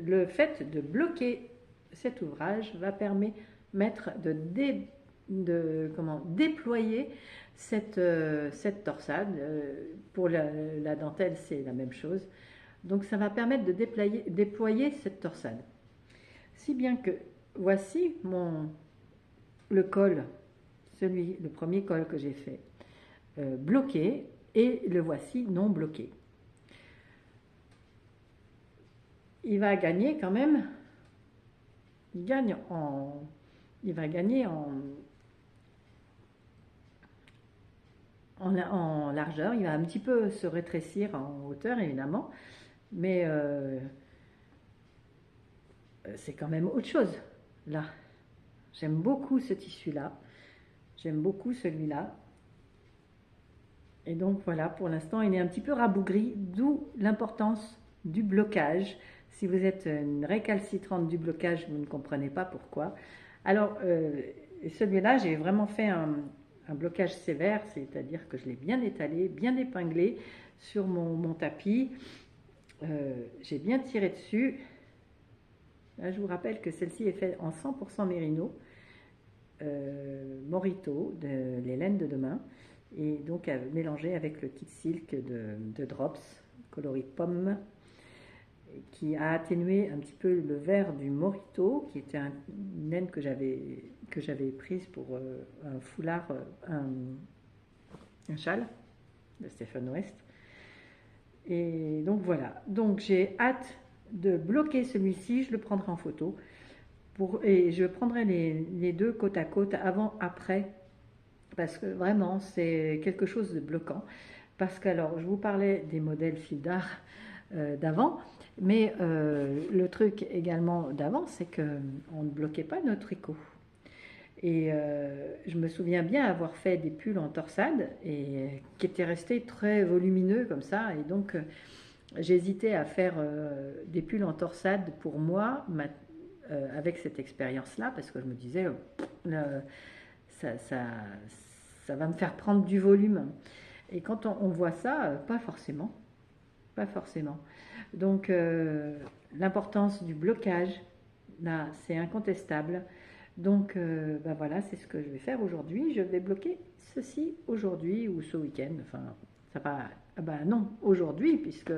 le fait de bloquer cet ouvrage va permettre de déployer cette torsade. Pour la dentelle, c'est la même chose. Donc ça va permettre de déployer cette torsade. Si bien que voici le col, le premier col que j'ai fait, bloqué, et le voici non bloqué. Il va gagner quand même, il va gagner en largeur, il va un petit peu se rétrécir en hauteur évidemment, mais c'est quand même autre chose là. J'aime beaucoup ce tissu là, j'aime beaucoup celui-là. Et donc voilà, pour l'instant il est un petit peu rabougri, d'où l'importance du blocage. Si vous êtes une récalcitrante du blocage, vous ne comprenez pas pourquoi. Alors celui-là, j'ai vraiment fait un blocage sévère, c'est-à-dire que je l'ai bien étalé, bien épinglé sur mon tapis. J'ai bien tiré dessus. Là, je vous rappelle que celle-ci est faite en 100% mérino, Morito, de les laines de demain, et donc mélangé avec le kit silk de Drops, coloris pomme, qui a atténué un petit peu le vert du Morito, qui était une laine que j'avais prise pour un foulard, un châle de Stephen West. Et donc voilà, donc j'ai hâte de bloquer celui-ci, je le prendrai en photo, et je prendrai les deux côte à côte, avant, après, parce que vraiment c'est quelque chose de bloquant. Parce que, alors, je vous parlais des modèles fil d'art d'avant, mais le truc également d'avant, c'est qu'on ne bloquait pas nos tricots. Et je me souviens bien avoir fait des pulls en torsade et qui étaient restés très volumineux comme ça. Et donc, j'hésitais à faire des pulls en torsade pour moi avec cette expérience-là, parce que je me disais, ça va me faire prendre du volume. Et quand on voit ça, pas forcément. Pas forcément. Donc, l'importance du blocage, là, c'est incontestable. Donc, ben voilà, c'est ce que je vais faire aujourd'hui. Je vais bloquer ceci aujourd'hui ou ce week-end. Enfin, ça va. Ah ben non, aujourd'hui, puisque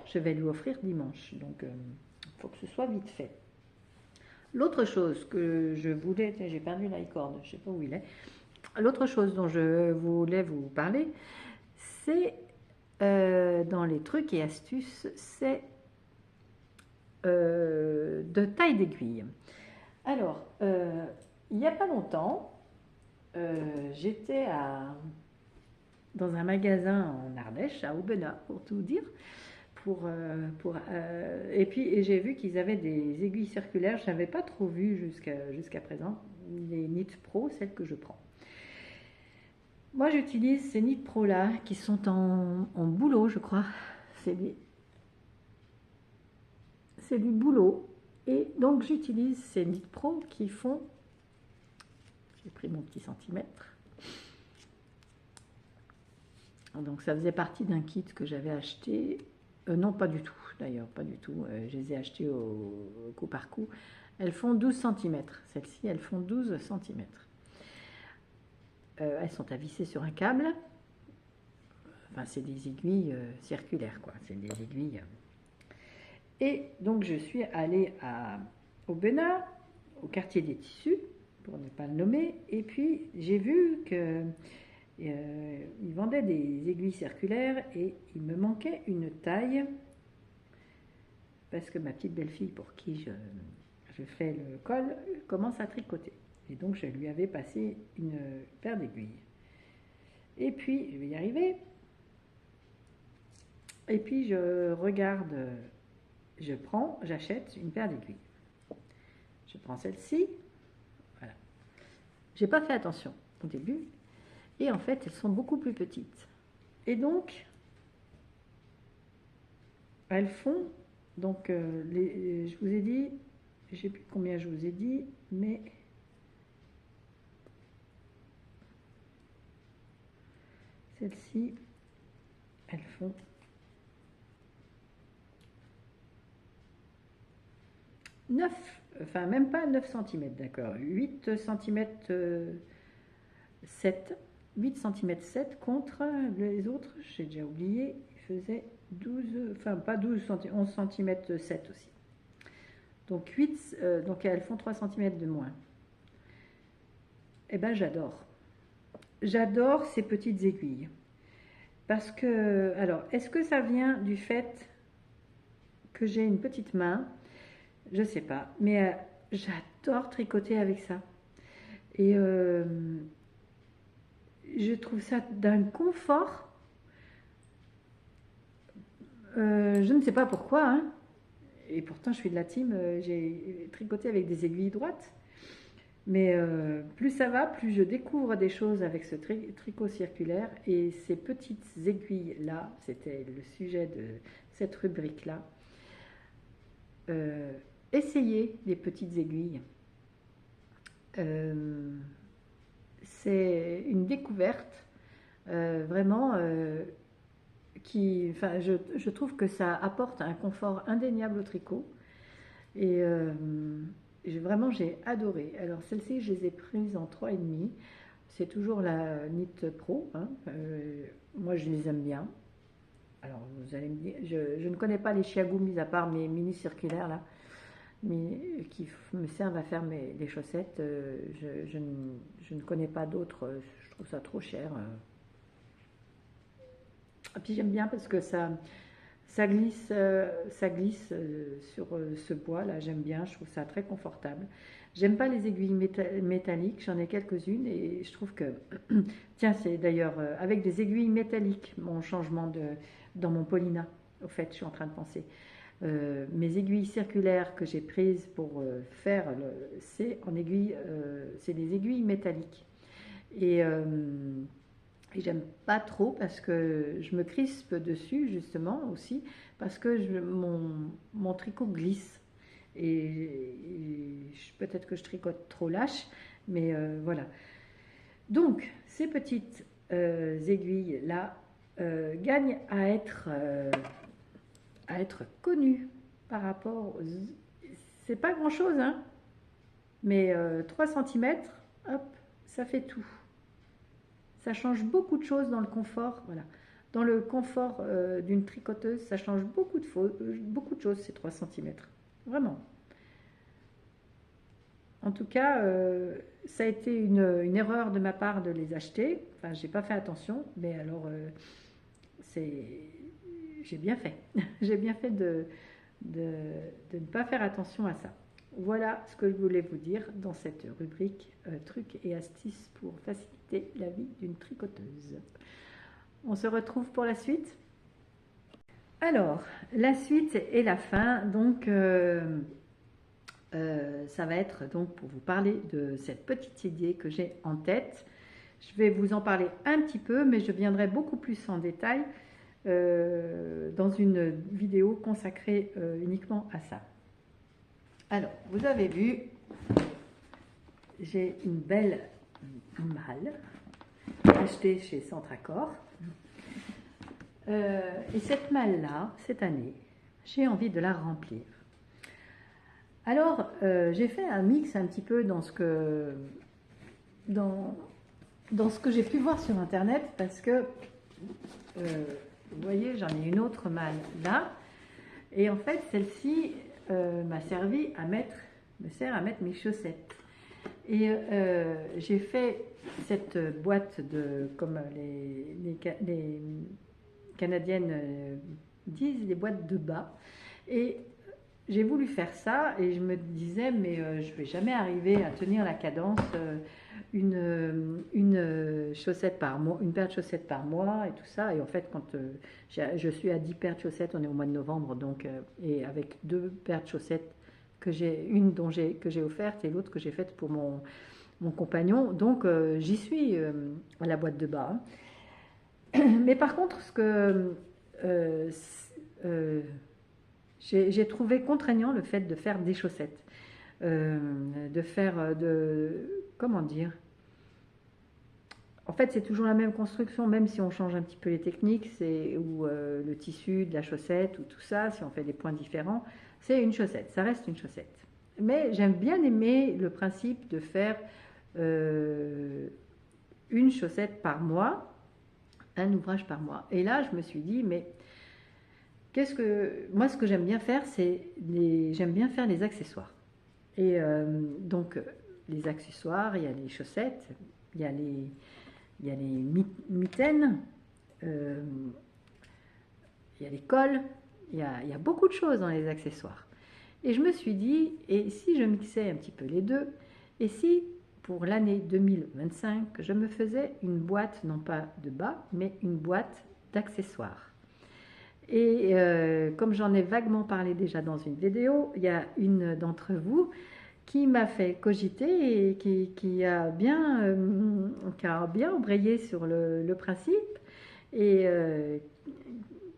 je vais lui offrir dimanche. Donc, il faut que ce soit vite fait. L'autre chose que je voulais, j'ai perdu l'iCord, je ne sais pas où il est. L'autre chose dont je voulais vous parler, c'est dans les trucs et astuces, c'est de taille d'aiguille. Alors, il n'y a pas longtemps, j'étais dans un magasin en Ardèche, à Aubenas, pour tout dire, et puis j'ai vu qu'ils avaient des aiguilles circulaires. Je n'avais pas trop vu jusqu'à présent, les Knit Pro, celles que je prends. Moi, j'utilise ces Knit Pro là, qui sont en bouleau, je crois. C'est du boulot. Et donc, j'utilise ces Knit Pro qui font... J'ai pris mon petit centimètre. Donc, ça faisait partie d'un kit que j'avais acheté. Non, pas du tout, d'ailleurs, pas du tout. Je les ai achetées au coup par coup. Elles font 12 cm. Celles-ci, elles font 12 cm. Elles sont à visser sur un câble. enfin c'est des aiguilles circulaires quoi, c'est des aiguilles. Et donc je suis allée au Benin, au quartier des tissus, pour ne pas le nommer, et puis j'ai vu que ils vendaient des aiguilles circulaires et il me manquait une taille parce que ma petite belle-fille pour qui je fais le col commence à tricoter. Et donc je lui avais passé une paire d'aiguilles. Et puis, je vais y arriver. Et puis je regarde, j'achète une paire d'aiguilles. Je prends celle-ci. Voilà. J'ai pas fait attention au début. Et en fait, elles sont beaucoup plus petites. Et donc, elles font, donc, je vous ai dit, je ne sais plus combien je vous ai dit, mais celles-ci, elles font 9, enfin même pas 9 cm, d'accord, 8 cm 7, 8 cm 7 contre les autres, j'ai déjà oublié, ils faisaient 12, enfin pas 12 cm, 11 cm 7 aussi. Donc 8, donc elles font 3 cm de moins. Eh ben j'adore. J'adore ces petites aiguilles. Parce que, alors, est-ce que ça vient du fait que j'ai une petite main? Je sais pas, mais j'adore tricoter avec ça. Et je trouve ça d'un confort. Je ne sais pas pourquoi, hein. Et pourtant je suis de la team, j'ai tricoté avec des aiguilles droites. Mais plus ça va, plus je découvre des choses avec ce tricot circulaire. Et ces petites aiguilles-là, c'était le sujet de cette rubrique-là. Essayez les petites aiguilles. C'est une découverte, vraiment, enfin, je trouve que ça apporte un confort indéniable au tricot. Et vraiment, j'ai adoré. Alors, celles-ci, je les ai prises en 3,5. C'est toujours la Knit Pro. Hein. Moi, je les aime bien. Alors, vous allez me dire, je ne connais pas les Chiago, mis à part mes mini circulaires, là, mais qui me servent à faire les chaussettes. Je ne connais pas d'autres. Je trouve ça trop cher. Et puis, j'aime bien parce que ça glisse sur ce bois là, j'aime bien, je trouve ça très confortable. J'aime pas les aiguilles métalliques, j'en ai quelques-unes et je trouve que, tiens, c'est d'ailleurs avec des aiguilles métalliques mon changement dans mon Paulina, au fait, je suis en train de penser. Mes aiguilles circulaires que j'ai prises pour faire, c'est des aiguilles métalliques. Et j'aime pas trop parce que je me crispe dessus justement aussi parce que mon tricot glisse et peut-être que je tricote trop lâche, mais voilà. Donc ces petites aiguilles là gagnent à être connues par rapport c'est pas grand chose hein, mais 3 cm, hop, ça fait tout. Ça change beaucoup de choses dans le confort, voilà. Dans le confort d'une tricoteuse, ça change beaucoup de choses, ces 3 cm. Vraiment. En tout cas, ça a été une erreur de ma part de les acheter. Enfin, j'ai pas fait attention, mais alors, j'ai bien fait. J'ai bien fait de ne pas faire attention à ça. Voilà ce que je voulais vous dire dans cette rubrique trucs et astuces pour faciliter la vie d'une tricoteuse. On se retrouve pour la suite. Alors, la suite et la fin, donc ça va être donc pour vous parler de cette petite idée que j'ai en tête. Je vais vous en parler un petit peu, mais je viendrai beaucoup plus en détail dans une vidéo consacrée uniquement à ça. Alors, vous avez vu, j'ai une belle malle achetée chez Centracor. Et cette malle-là, cette année, j'ai envie de la remplir. Alors, j'ai fait un mix un petit peu dans ce que j'ai pu voir sur Internet parce que vous voyez, j'en ai une autre malle là. Et en fait, celle-ci m'a servi à mettre, me sert à mettre mes chaussettes. Et j'ai fait cette boîte de, comme les Canadiennes disent, les boîtes de bas. Et j'ai voulu faire ça et je me disais, mais je ne vais jamais arriver à tenir la cadence, une chaussette par mois, une paire de chaussettes par mois et tout ça. Et en fait, quand je suis à 10 paires de chaussettes, on est au mois de novembre, donc, et avec 2 paires de chaussettes que j'ai, que j'ai offerte et l'autre que j'ai faite pour mon compagnon. Donc, j'y suis à la boîte de bas. Mais par contre, ce que j'ai trouvé contraignant le fait de faire des chaussettes, de faire comment dire, en fait c'est toujours la même construction, même si on change un petit peu les techniques, ou le tissu de la chaussette ou tout ça, si on fait des points différents, c'est une chaussette, ça reste une chaussette. Mais j'aime bien aimer le principe de faire une chaussette par mois, un ouvrage par mois. Et là je me suis dit, mais moi, ce que j'aime bien faire, j'aime bien faire les accessoires. Et donc, les accessoires, il y a les chaussettes, il y a les mitaines, il y a les cols, il y a beaucoup de choses dans les accessoires. Et je me suis dit, et si je mixais un petit peu les deux, et si pour l'année 2025, je me faisais une boîte, non pas de bas, mais une boîte d'accessoires. Et comme j'en ai vaguement parlé déjà dans une vidéo, il y a une d'entre vous qui m'a fait cogiter et qui a bien embrayé sur le principe et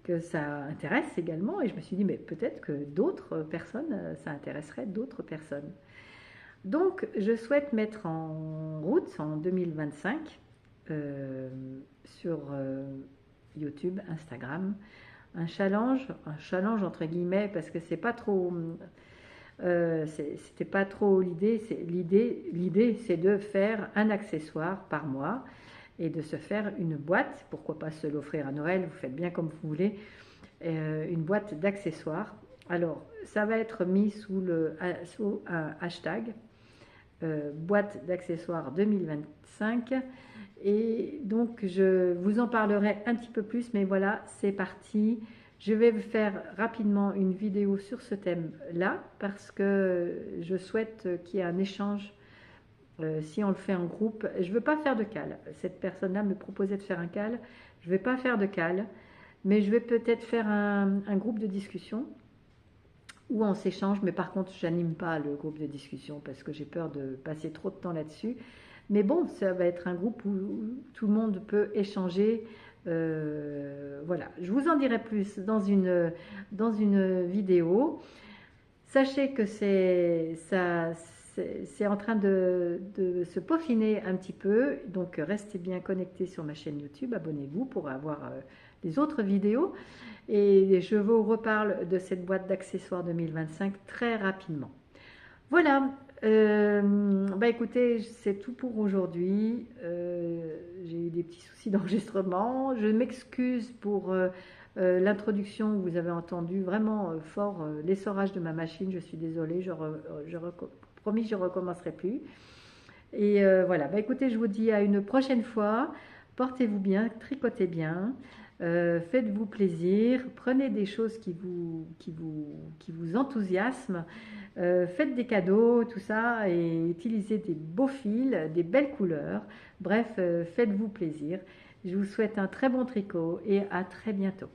que ça intéresse également. Et je me suis dit, mais peut-être que d'autres personnes, ça intéresserait d'autres personnes. Donc, je souhaite mettre en route en 2025 sur YouTube, Instagram, un challenge entre guillemets, parce que c'est pas trop, c'était pas trop l'idée. L'idée, c'est de faire un accessoire par mois et de se faire une boîte. Pourquoi pas se l'offrir à Noël? Vous faites bien comme vous voulez. Une boîte d'accessoires. Alors, ça va être mis sous un hashtag boîte d'accessoires 2025. Et donc, je vous en parlerai un petit peu plus, mais voilà, c'est parti. Je vais faire rapidement une vidéo sur ce thème-là, parce que je souhaite qu'il y ait un échange, si on le fait en groupe. Je ne veux pas faire de cale. Cette personne-là me proposait de faire un cale. Je ne vais pas faire de cale, mais je vais peut-être faire un groupe de discussion, où on s'échange, mais par contre, je n'anime pas le groupe de discussion, parce que j'ai peur de passer trop de temps là-dessus. Mais bon, ça va être un groupe où tout le monde peut échanger. Voilà, je vous en dirai plus dans une vidéo. Sachez que c'est en train de se peaufiner un petit peu. Donc, restez bien connectés sur ma chaîne YouTube. Abonnez-vous pour avoir les autres vidéos. Et je vous reparle de cette boîte d'accessoires 2025 très rapidement. Voilà. Écoutez, c'est tout pour aujourd'hui. J'ai eu des petits soucis d'enregistrement. Je m'excuse pour l'introduction où vous avez entendu vraiment fort l'essorage de ma machine. Je suis désolée, promis, je ne recommencerai plus. Et voilà, écoutez, je vous dis à une prochaine fois. Portez-vous bien, tricotez bien. Faites-vous plaisir, prenez des choses qui vous enthousiasment, faites des cadeaux, tout ça, et utilisez des beaux fils, des belles couleurs. Bref, faites-vous plaisir. Je vous souhaite un très bon tricot et à très bientôt.